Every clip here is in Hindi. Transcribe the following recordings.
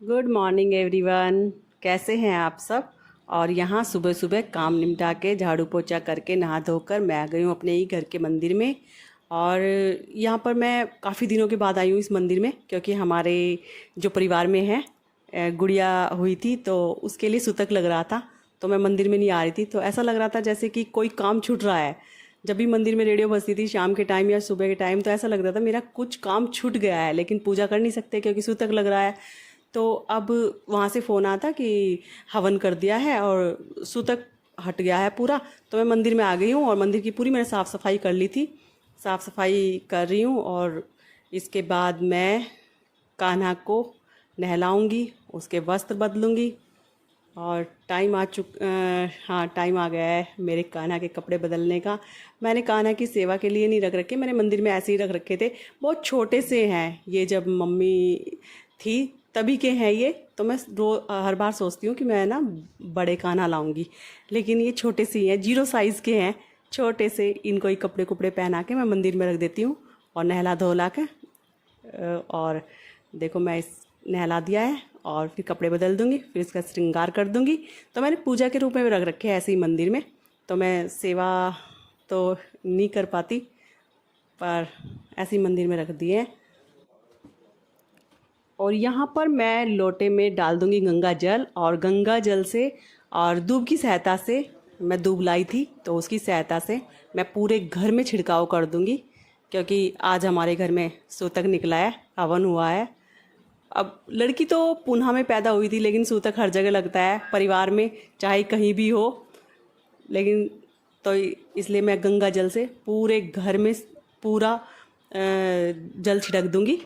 Good morning everyone. कैसे हैं आप सब। और यहाँ सुबह सुबह काम निपटा के झाड़ू पोछा करके नहा धोकर मैं आ गई हूँ अपने ही घर के मंदिर में। और यहाँ पर मैं काफ़ी दिनों के बाद आई हूँ इस मंदिर में, क्योंकि हमारे जो परिवार में है गुड़िया हुई थी, तो उसके लिए सूतक लग रहा था। तो मैं मंदिर में नहीं आ रही थी, तो ऐसा लग रहा था जैसे कि कोई काम छूट रहा है। जब भी मंदिर में रेडियो बजती थी शाम के टाइम या सुबह के टाइम, तो ऐसा लग रहा था मेरा कुछ काम छूट गया है, लेकिन पूजा कर नहीं सकते क्योंकि सूतक लग रहा है। तो अब वहाँ से फ़ोन आता कि हवन कर दिया है और सूतक हट गया है पूरा। तो मैं मंदिर में आ गई हूँ और मंदिर की पूरी मैंने साफ़ सफाई कर ली थी। साफ़ सफाई कर रही हूँ और इसके बाद मैं कान्हा को नहलाऊंगी, उसके वस्त्र बदलूंगी। और हाँ, टाइम आ गया है मेरे कान्हा के कपड़े बदलने का। मैंने कान्हा की सेवा के लिए नहीं रख रखे, मैंने मंदिर में ऐसे ही रख रखे थे। बहुत छोटे से हैं ये, जब मम्मी थी तभी के हैं ये। तो मैं हर बार सोचती हूँ कि मैं ना बड़े कान्हा लाऊंगी, लेकिन ये छोटे से ही हैं, 0 साइज़ के हैं। छोटे से इनको ही कपड़े कुपड़े पहना के मैं मंदिर में रख देती हूँ और नहला धोला के और देखो मैं इस नहला दिया है और फिर कपड़े बदल दूंगी, फिर इसका श्रृंगार कर दूंगी। तो मैंने पूजा के रूप में रख रखे हैं ऐसे ही मंदिर में। तो मैं सेवा तो नहीं कर पाती, पर ऐसे ही मंदिर में रख दिए हैं। और यहाँ पर मैं लोटे में डाल दूंगी गंगा जल, और गंगा जल से और दूब की सहायता से, मैं दूब लाई थी तो उसकी सहायता से मैं पूरे घर में छिड़काव कर दूंगी, क्योंकि आज हमारे घर में सूतक निकला है, हवन हुआ है। अब लड़की तो पुन्हा में पैदा हुई थी, लेकिन सूतक हर जगह लगता है परिवार में, चाहे कहीं भी हो। लेकिन तो इसलिए मैं गंगा जल से पूरे घर में पूरा जल छिड़क दूंगी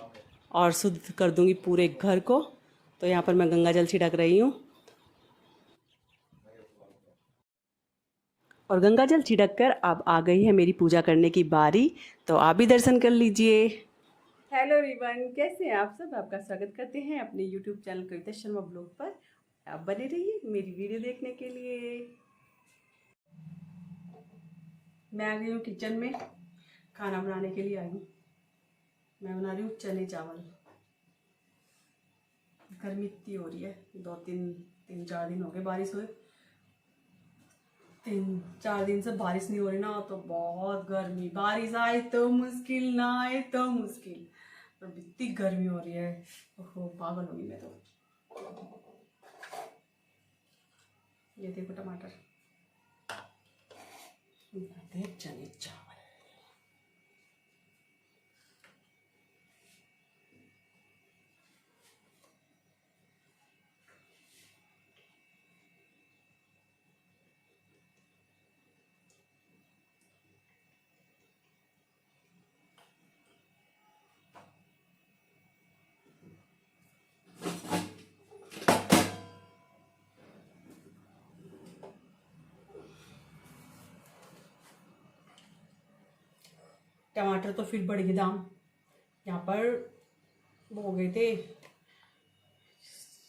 और शुद्ध कर दूंगी पूरे घर को। तो यहाँ पर मैं गंगा जल छिड़क रही हूँ और गंगा जल छिड़क कर अब आ गई है मेरी पूजा करने की बारी। तो आप भी दर्शन कर लीजिए। हेलो एवरीवन, कैसे हैं आप सब। आपका स्वागत करते हैं अपने YouTube channel Kavita Sharma blog पर। आप बने रहिए मेरी वीडियो देखने के लिए। मैं आ गई हूँ किचन में, खाना बनाने के लिए आई हूँ। मैं बना रही हूँ चने चावल। गर्मी इतनी हो रही है, 2 3 4 दिन हो गए बारिश हुए। 3 4 दिन से बारिश नहीं हो रही ना, तो बहुत गर्मी। बारिश आए तो मुश्किल, ना आए तो मुश्किल, पर इतनी गर्मी हो रही है, ओहो पागल हो गई मैं तो। ये देखो टमाटर, चने चावल। टमाटर तो फिर बढ़ गए दाम। यहाँ पर वो हो गए थे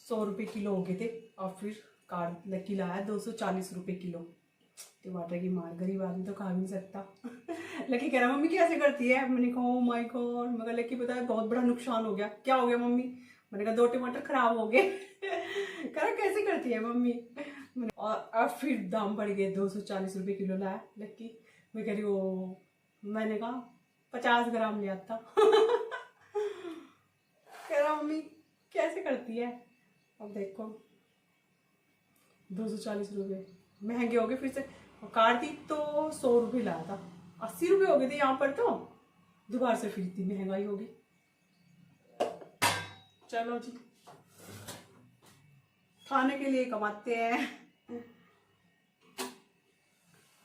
100 रुपये किलो हो गए थे, और फिर कार्ड लकी लाया 240 रुपये किलो। टमाटर की मार, गरीब आदमी तो खा भी नहीं सकता। लकी कह रहा मम्मी कैसे करती है। मैंने कहा ओ माय गॉड, मगर लकी पता है बहुत बड़ा नुकसान हो गया। क्या हो गया मम्मी। मैंने कहा 2 टमाटर खराब हो गए। कह रहा कैसे करती है मम्मी। और अब फिर दाम बढ़ गए, 240 रुपये किलो लाया लकी। मैं कह रही ओ, मैंने कहा 50 ग्राम लिया था। कह रहा मम्मी कैसे करती है। अब देखो 240 रुपये महंगे हो गए फिर से। और कार्तिक तो 100 रुपये लाया था, 80 रुपये हो गए थे यहाँ पर। तो दोबारा से फिर इतनी महंगाई होगी। चलो जी, खाने के लिए कमाते हैं,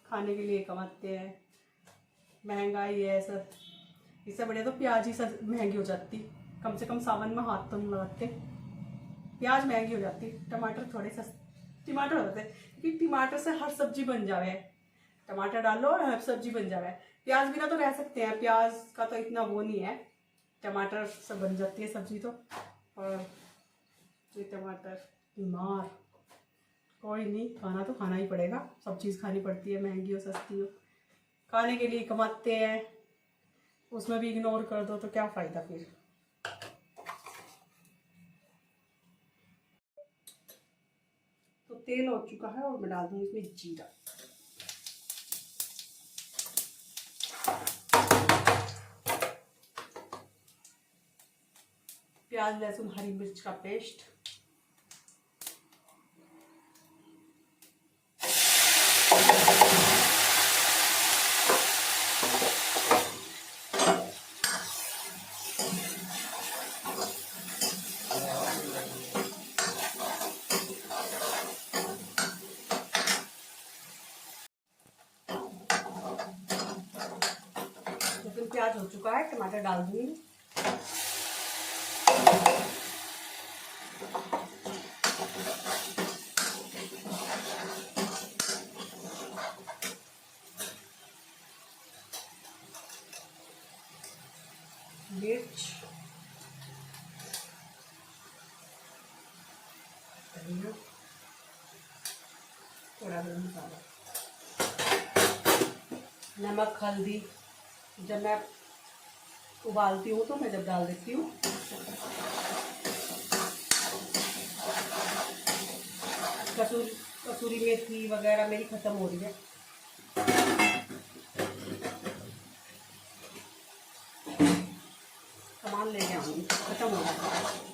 खाने के लिए कमाते हैं। महंगाई है सर, इससे बढ़िया तो प्याज ही महंगी हो जाती। कम से कम सावन में हाथ तो नहीं लगाते, प्याज महंगी हो जाती, टमाटर थोड़े सस्ते। टमाटर होते हैं क्योंकि टमाटर से हर सब्जी बन जावे है। टमाटर डालो और हर सब्जी बन जावे है। प्याज बिना तो रह सकते हैं, प्याज का तो इतना वो नहीं है। टमाटर से बन जाती है सब्जी तो। और ये टमाटर बीमार, कोई नहीं, खाना तो खाना ही पड़ेगा। सब चीज़ खानी पड़ती है, महंगी हो सस्ती हो। खाने के लिए कमाते हैं, उसमें भी इग्नोर कर दो तो क्या फ़ायदा फिर। तेल हो चुका है और मैं डाल दूँगी इसमें जीरा। प्याज लहसुन हरी मिर्च का पेस्ट, लहसुन प्याज हो चुका है, टमाटर डाल दूंगी। मिर्च, थोड़ा गरम मसाला, नमक, हल्दी। जब मैं उबालती हूँ तो मैं जब डाल देती हूँ। कसूरी मेथी वगैरह मेरी ख़त्म हो रही है। सामान लेके आऊँगी, ख़त्म हो गया।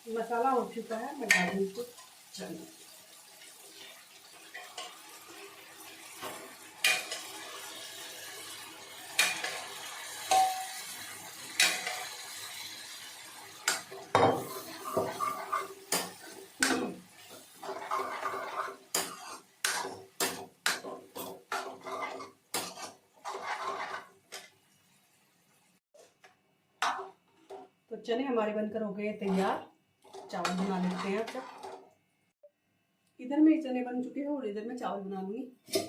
मसाला हो चुका है, मैं डाल दूँ इसको चने। तो चने हमारे बनकर हो गए तैयार। चावल बना लेते हैं। अब इधर में चने बन चुके हैं और इधर में चावल बना लूंगी।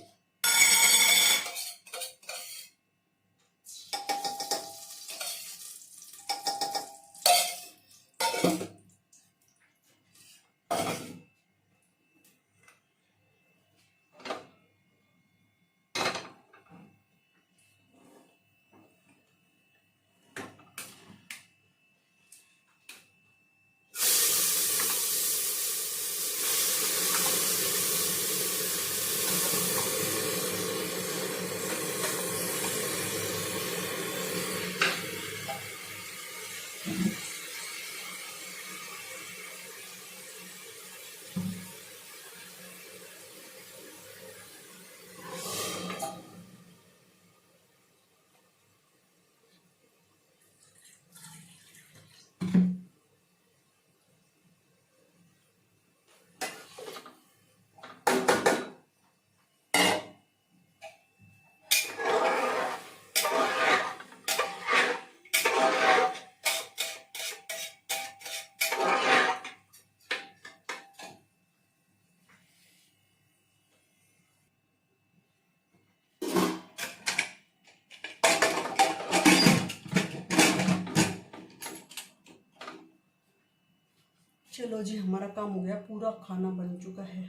चलो जी, हमारा काम हो गया, पूरा खाना बन चुका है।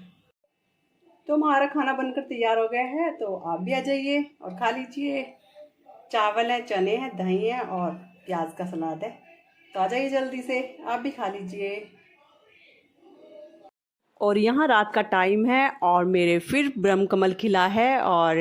तो हमारा खाना बनकर तैयार हो गया है, तो आप भी आ जाइए और खा लीजिए। चावल है, चने हैं, दही है और प्याज का सलाद है। तो आ जाइए जल्दी से, आप भी खा लीजिए। और यहाँ रात का टाइम है और मेरे फिर ब्रह्म कमल खिला है और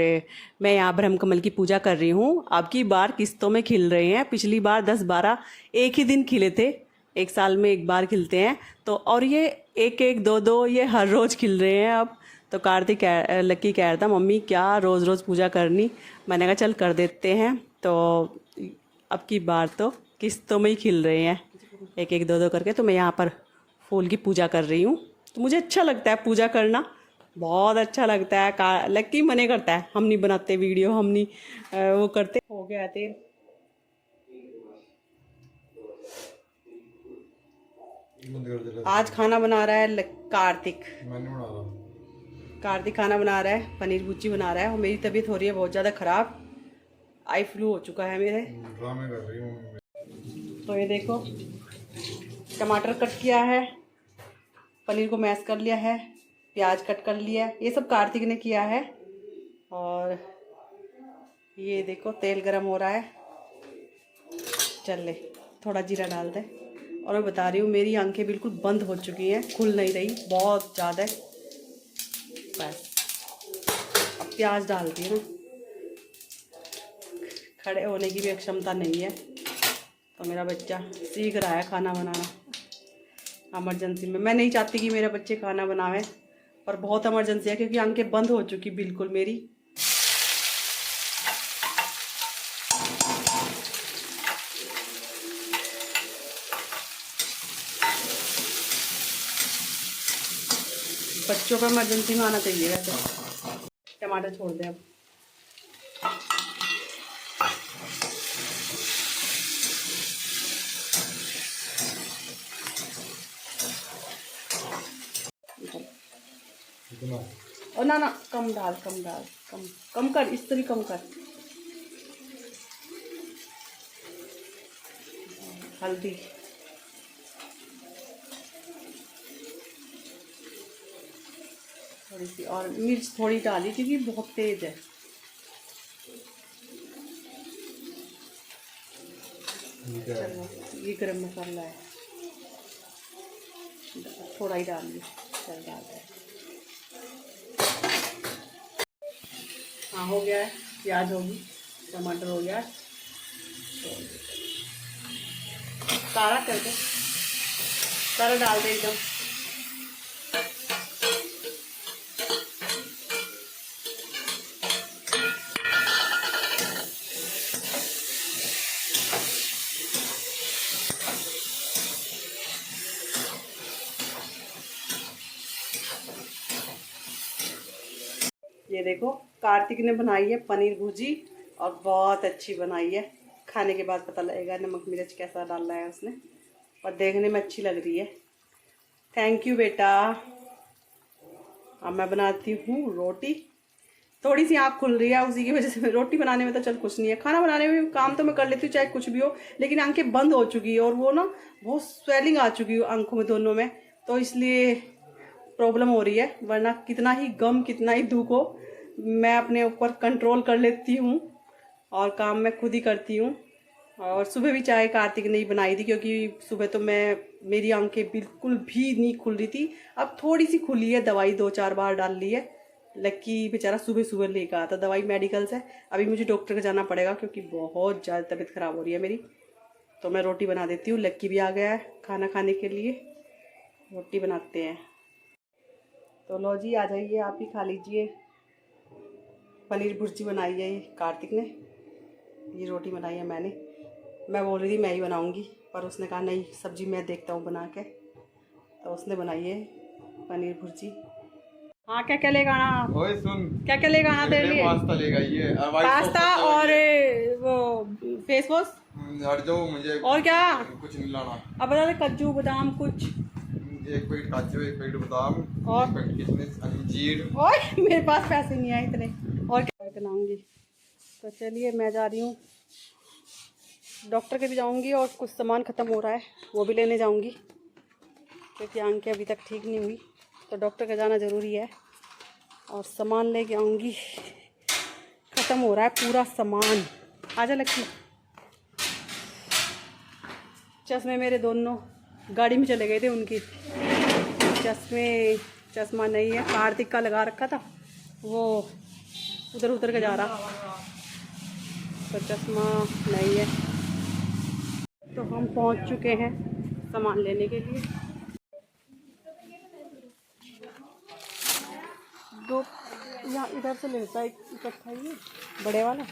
मैं यहाँ ब्रह्म कमल की पूजा कर रही हूँ। अब की बार किस्तों में खिल रहे हैं। पिछली बार 10-12 एक ही दिन खिले थे, एक साल में एक बार खिलते हैं। तो और ये एक एक दो दो ये हर रोज़ खिल रहे हैं अब। तो कार्तिक लक्की कह रहा था, मम्मी क्या रोज़ रोज़ पूजा करनी। मैंने कहा चल कर देते हैं। तो अब की बार तो किस्तों में ही खिल रहे हैं, एक एक दो दो करके। तो मैं यहाँ पर फूल की पूजा कर रही हूँ। तो मुझे अच्छा लगता है पूजा करना, बहुत अच्छा लगता है। लक्की मने करता है हम नहीं बनाते वीडियो, हम नहीं वो करते। हो गया तेल। आज खाना बना रहा है कार्तिक। कार्तिक खाना बना रहा है, पनीर भुर्जी बना रहा है। और मेरी तबीयत हो रही है बहुत ज़्यादा ख़राब, आई फ्लू हो चुका है मेरे। ड्रामे कर रही हूँ। तो ये देखो, टमाटर कट किया है, पनीर को मैश कर लिया है, प्याज कट कर लिया है। ये सब कार्तिक ने किया है। और ये देखो तेल गरम हो रहा है, चल ले थोड़ा जीरा डाल दे। और मैं बता रही हूँ मेरी आंखें बिल्कुल बंद हो चुकी हैं, खुल नहीं रही बहुत ज़्यादा। बस अब प्याज डाल दी ना, खड़े होने की भी क्षमता नहीं है। तो मेरा बच्चा सीख रहा है खाना बनाना इमरजेंसी में। मैं नहीं चाहती कि मेरे बच्चे खाना बनावे, पर बहुत इमरजेंसी है क्योंकि आंखें बंद हो चुकी बिल्कुल मेरी। बच्चों को इमरजेंसी में आना चाहिए वैसे। टमाटर छोड़ दे अब। और ना ना कम डाल, कम डाल, कम कम कर, इस तरह कम कर। हल्दी, थोड़ी सी और मिर्च थोड़ी डाली क्योंकि बहुत तेज है। चलो ये गरम मसाला है, थोड़ा ही डाल ली। चल डाल दे। हाँ हो गया है, प्याज होगी, टमाटर हो गया, तो सारा कर दे, सारा डाल दे एकदम। ये देखो कार्तिक ने बनाई है पनीर भुर्जी, और बहुत अच्छी बनाई है। खाने के बाद पता लगेगा नमक मिर्च कैसा डाला है उसने, और देखने में अच्छी लग रही है। थैंक यू बेटा। अब मैं बनाती हूँ रोटी। थोड़ी सी आँख खुल रही है उसी की वजह से। रोटी बनाने में तो चल कुछ नहीं है, खाना बनाने में काम तो मैं कर लेती हूँ चाहे कुछ भी हो, लेकिन आंखें बंद हो चुकी है और वो ना बहुत स्वेलिंग आ चुकी है आंखों में दोनों में, तो इसलिए प्रॉब्लम हो रही है। वरना कितना ही गम कितना ही दुख हो, मैं अपने ऊपर कंट्रोल कर लेती हूँ और काम मैं खुद ही करती हूँ। और सुबह भी चाय कार्तिक ने ही बनाई थी क्योंकि सुबह तो मेरी आंखें बिल्कुल भी नहीं खुल रही थी। अब थोड़ी सी खुली है, दवाई 2-4 बार डाल ली है। लक्की बेचारा सुबह सुबह लेकर आता दवाई मेडिकल से। अभी मुझे डॉक्टर के जाना पड़ेगा क्योंकि बहुत ज़्यादा तबीयत ख़राब हो रही है मेरी। तो मैं रोटी बना देती हूँ, लक्की भी आ गया है खाना खाने के लिए, रोटी बनाते हैं। तो लो जी आ जाइए, आप ही खा लीजिए। पनीर भुर्जी बनाई है ये कार्तिक ने, ये रोटी बनाई है मैंने। मैं बोल रही थी मैं ही बनाऊंगी, पर उसने कहा नहीं सब्जी मैं देखता हूँ बना के, तो उसने बनाई है पनीर भुर्जी। हाँ क्या क्या लेगा आना, ओए सुन, क्या क्या लेगा आना तेरे लिए? पास्ता लेगा ये, पास्ता और वो फेस वॉश। हट जाओ, मुझे और क्या कुछ नहीं लाना। अब बता दे, काजू बादाम कुछ, एक पैकेट काजू, एक पैकेट बादाम, और एक पैकेट किशमिश, अंजीर। और मेरे पास पैसे नहीं आए इतने, और क्या बनाऊंगी। तो चलिए मैं जा रही हूँ, डॉक्टर के भी जाऊंगी और कुछ सामान ख़त्म हो रहा है वो भी लेने जाऊंगी क्योंकि आंखें अभी तक ठीक नहीं हुई, तो डॉक्टर का जाना ज़रूरी है। और सामान लेके आऊंगी, ख़त्म हो रहा है पूरा सामान। आजा लक्ष्मी। चश्मे मेरे दोनों गाड़ी में चले गए थे, उनकी चश्मा नहीं है, कार्तिक का लगा रखा था, वो उधर उधर के जा रहा, तो चश्मा नहीं है। तो हम पहुंच चुके हैं सामान लेने के लिए। दो यहाँ इधर से लेता है इकट्ठा, ये बड़े वाला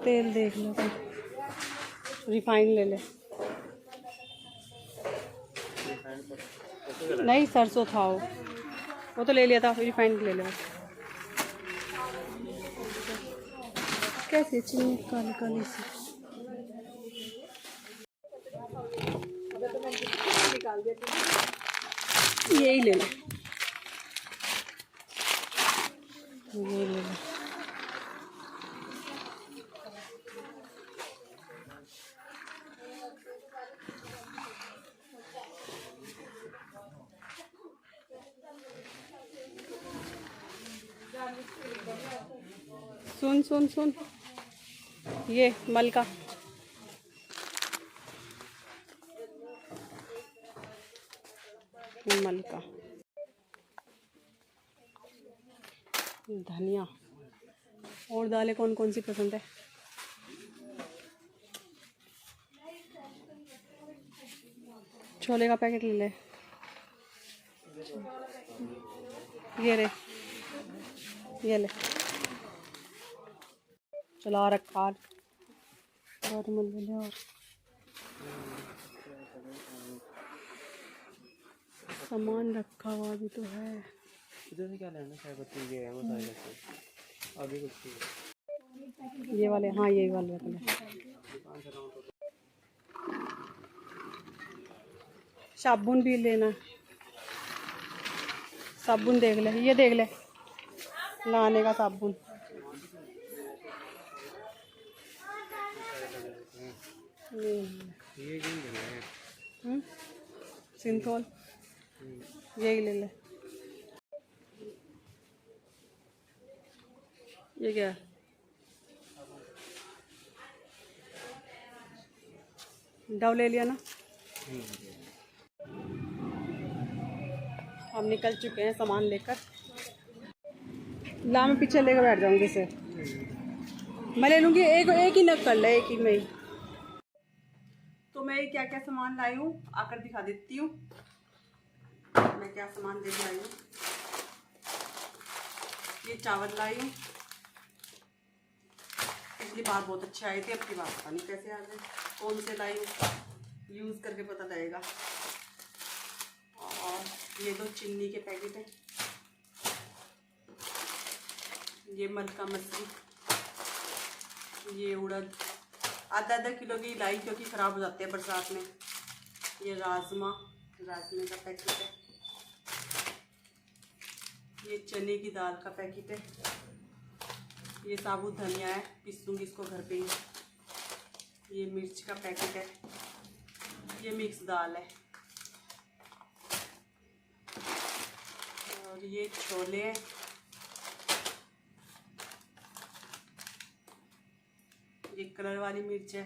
तेल देख लो, तो रिफाइन ले ले। नहीं सरसों था वो तो ले लिया था, रिफाइन ले ले। कैसे चीनी काली काली सी, यही ले ले, ये ले ले। सुन सुन सुन, ये मलका, मलका, धनिया। और दालें कौन कौन सी पसंद है? छोले का पैकेट ले ले, ये रे, ये ले, चला रखा और मिल ले। और सामान रखा हुआ भी तो है। इधर से क्या लेना? चाय पत्ती ये है वो सारे रखे आगे कुछ ये वाले, हाँ ये वाले रख ले। साबुन भी लेना, साबुन देख ले, ये देख ले, नहाने का साबुन। ये क्यों देना है? सिंथोल, यही ले ले। ये क्या है? डव ले लिया ना। हम निकल चुके हैं सामान लेकर। ला, मैं पीछे लेकर बैठ जाऊंगी इसे। मैं ले लूंगी, एक ही नग कर ले, एक ही में ही। तो मैं क्या क्या सामान लाई हूँ आकर दिखा देती हूँ। मैं क्या सामान लेके आई हूँ। ये चावल लाई हूँ, पिछली बार बहुत अच्छे आए थे, अब की बार पता नहीं कैसे आ गए। कौन से लाई हूँ यूज़ करके पता लगेगा। और ये 2 चीनी के पैकेट हैं। ये मलका मछली, ये उड़द, आधा किलो की लाई क्योंकि ख़राब हो जाते हैं बरसात में। ये राजमा का पैकेट है। ये चने की दाल का पैकेट है। ये साबुत धनिया है, पीसूंगी इसको घर पे ही। ये मिर्च का पैकेट है। ये मिक्स दाल है। और ये छोले हैं। ये कलर वाली मिर्च है।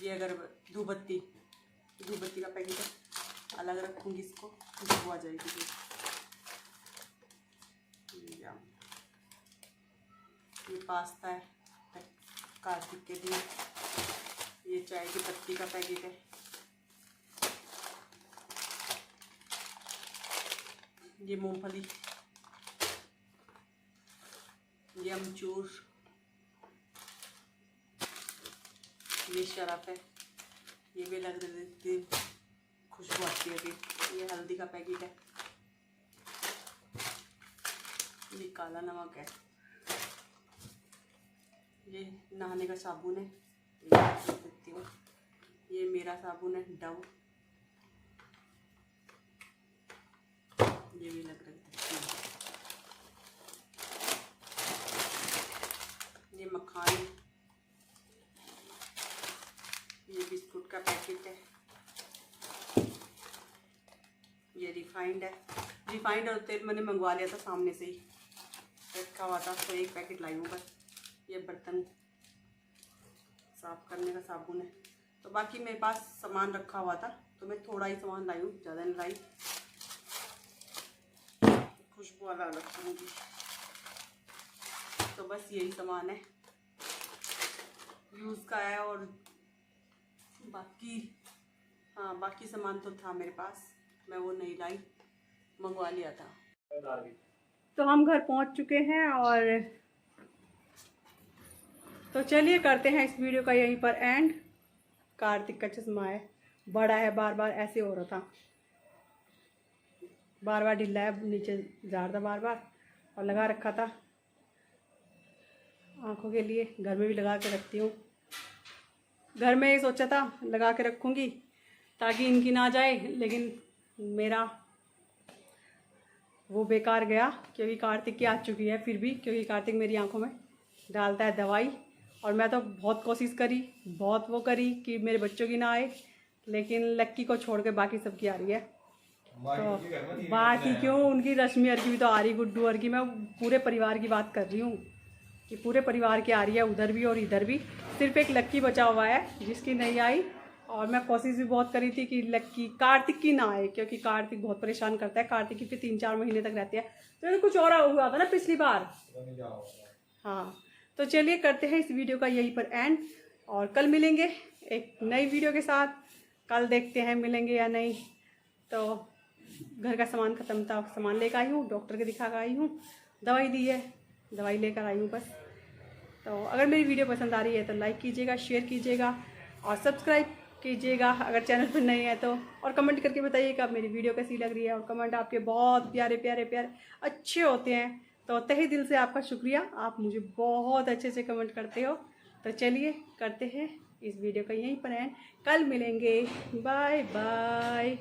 ये अगर धूपबत्ती का पैकेट है, अलग रखूंगी इसको, खुशबू आ जाएगी। ये पास्ता है कार्तिक के लिए। ये चाय की पत्ती का पैकेट है। ये मूंगफली, ये अमचूर, ये शराब है। ये भी लग देती खुशबू आती है अभी। ये हल्दी का पैकेट है। ये काला नमक है। ये नहाने का साबुन है, ये रख देती हूँ। ये मेरा साबुन है डव, ये भी लग देती हूँ। ये मखान, ये बिस्कुट का पैकेट है। ये रिफाइंड है। रिफाइंड और तेल मैंने मंगवा लिया था, सामने से ही रखा हुआ था, तो एक पैकेट लाई हूँ बस। ये बर्तन साफ करने का साबुन है। तो बाकी मेरे पास सामान रखा हुआ था, तो मैं थोड़ा ही सामान लाई हूँ, ज़्यादा नहीं लाई। खुशबू वाला रखूँगी। तो बस यही सामान है, यूज़ का है। और बाकी हाँ, बाकी सामान तो था मेरे पास, मैं वो नहीं लाई, मंगवा लिया था। तो हम घर पहुंच चुके हैं। और तो चलिए करते हैं इस वीडियो का यहीं पर एंड। कार्तिक का चश्मा है, बड़ा है, बार बार ऐसे हो रहा था, बार बार ढीला है, नीचे जा रहा था बार बार, और लगा रखा था आँखों के लिए। घर में भी लगा के रखती हूँ। घर में ही सोचा था लगा के रखूँगी ताकि इनकी ना जाए, लेकिन मेरा वो बेकार गया क्योंकि कार्तिक की आ चुकी है। फिर भी क्योंकि कार्तिक मेरी आंखों में डालता है दवाई, और मैं तो बहुत कोशिश करी, बहुत वो करी कि मेरे बच्चों की ना आए, लेकिन लक्की को छोड़ के बाकी सबकी आ रही है। तो बाकी क्यों, उनकी रश्मि और की भी तो आ रही, गुड्डू और की, मैं पूरे परिवार की बात कर रही हूँ कि पूरे परिवार की आ रही है, उधर भी और इधर भी। सिर्फ एक लक्की बचा हुआ है जिसकी नहीं आई, और मैं कोशिश भी बहुत करी थी कि लक्की, कार्तिक की ना आए, क्योंकि कार्तिक बहुत परेशान करता है। कार्तिक की फिर 3-4 महीने तक रहती है, तो कुछ और हुआ था ना पिछली बार। हाँ, तो चलिए करते हैं इस वीडियो का यहीं पर एंड, और कल मिलेंगे एक नई वीडियो के साथ। कल देखते हैं मिलेंगे या नहीं। तो घर का सामान ख़त्म था, सामान लेकर आई हूँ, डॉक्टर के दिखा कर आई हूँ, दवाई दी है, दवाई लेकर आई हूँ बस। तो अगर मेरी वीडियो पसंद आ रही है तो लाइक कीजिएगा, शेयर कीजिएगा और सब्सक्राइब कीजिएगा अगर चैनल पर नहीं है तो, और कमेंट करके बताइएगा मेरी वीडियो कैसी लग रही है। और कमेंट आपके बहुत प्यारे प्यारे प्यारे अच्छे होते हैं, तो तहे दिल से आपका शुक्रिया, आप मुझे बहुत अच्छे से कमेंट करते हो। तो चलिए करते हैं इस वीडियो का यहीं पर एंड, कल मिलेंगे, बाय बाय।